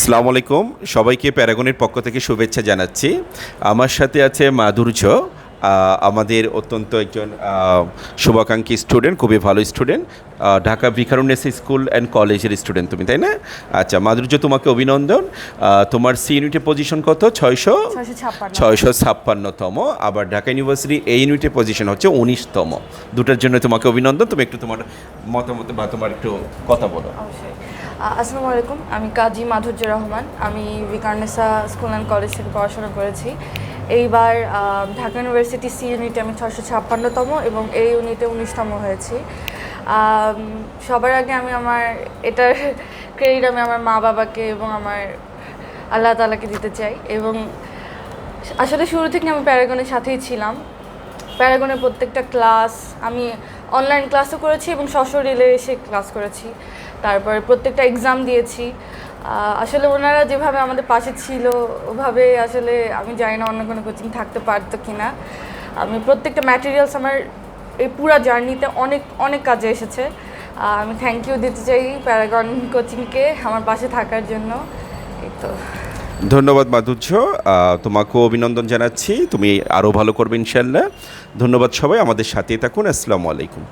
আসসালামু আলাইকুম, সবাইকে প্যারাগনের পক্ষ থেকে শুভেচ্ছা জানাচ্ছি। আমার সাথে আছে মাধুর্য, আমাদের অত্যন্ত একজন শুভাকাঙ্ক্ষী স্টুডেন্ট, খুবই ভালো student, Dhaka Viqarunnisa school and কলেজের স্টুডেন্ট তুমি, তাই না? আচ্ছা মাধুর্য, তোমাকে অভিনন্দন। তোমার সি ইউনিটের পজিশন কত? 656তম। আবার ঢাকা ইউনিভার্সিটি এই ইউনিটের পজিশন হচ্ছে 19তম। দুটার জন্য তোমাকে অভিনন্দন। তুমি একটু তোমার মতামত বা তোমার একটু কথা বলো। অবশ্যই। আসসালামু আলাইকুম, আমি কাজী মাধুর্য রহমান। আমি ভিকারুননিসা স্কুল অ্যান্ড কলেজ থেকে পড়াশোনা করেছি। এইবার ঢাকা ইউনিভার্সিটি সি ইউনিটে আমি 656তম এবং এই ইউনিটে 19তম হয়েছি। সবার আগে আমি আমার এটার ক্রেডিট আমি আমার মা বাবাকে এবং আমার আল্লাহ তাআলাকে দিতে চাই। এবং আসলে শুরু থেকে আমি প্যারাগনের সাথেই ছিলাম। প্যারাগনের প্রত্যেকটা ক্লাস আমি অনলাইন ক্লাসও করেছি এবং সশরীরে এসে ক্লাস করেছি। তারপরে প্রত্যেকটা এক্সাম দিয়েছি। আসলে ওনারা যেভাবে আমাদের পাশে ছিল ওভাবে আসলে আমি জানি না অন্য কোনো কোচিং থাকতে পারতো কি না। আমি প্রত্যেকটা ম্যাটেরিয়ালস আমার এই পুরো জার্নিতে অনেক অনেক কাজে এসেছে। আমি থ্যাংক ইউ দিতে চাই প্যারাগন কোচিংকে আমার পাশে থাকার জন্য। এই তো। ধন্যবাদ মাধুর্য, তোমাকেও অভিনন্দন জানাচ্ছি। তুমি আরও ভালো করবে ইনশাল্লাহ। ধন্যবাদ সবাই, আমাদের সাথেই থাকুন। আসসালামু আলাইকুম।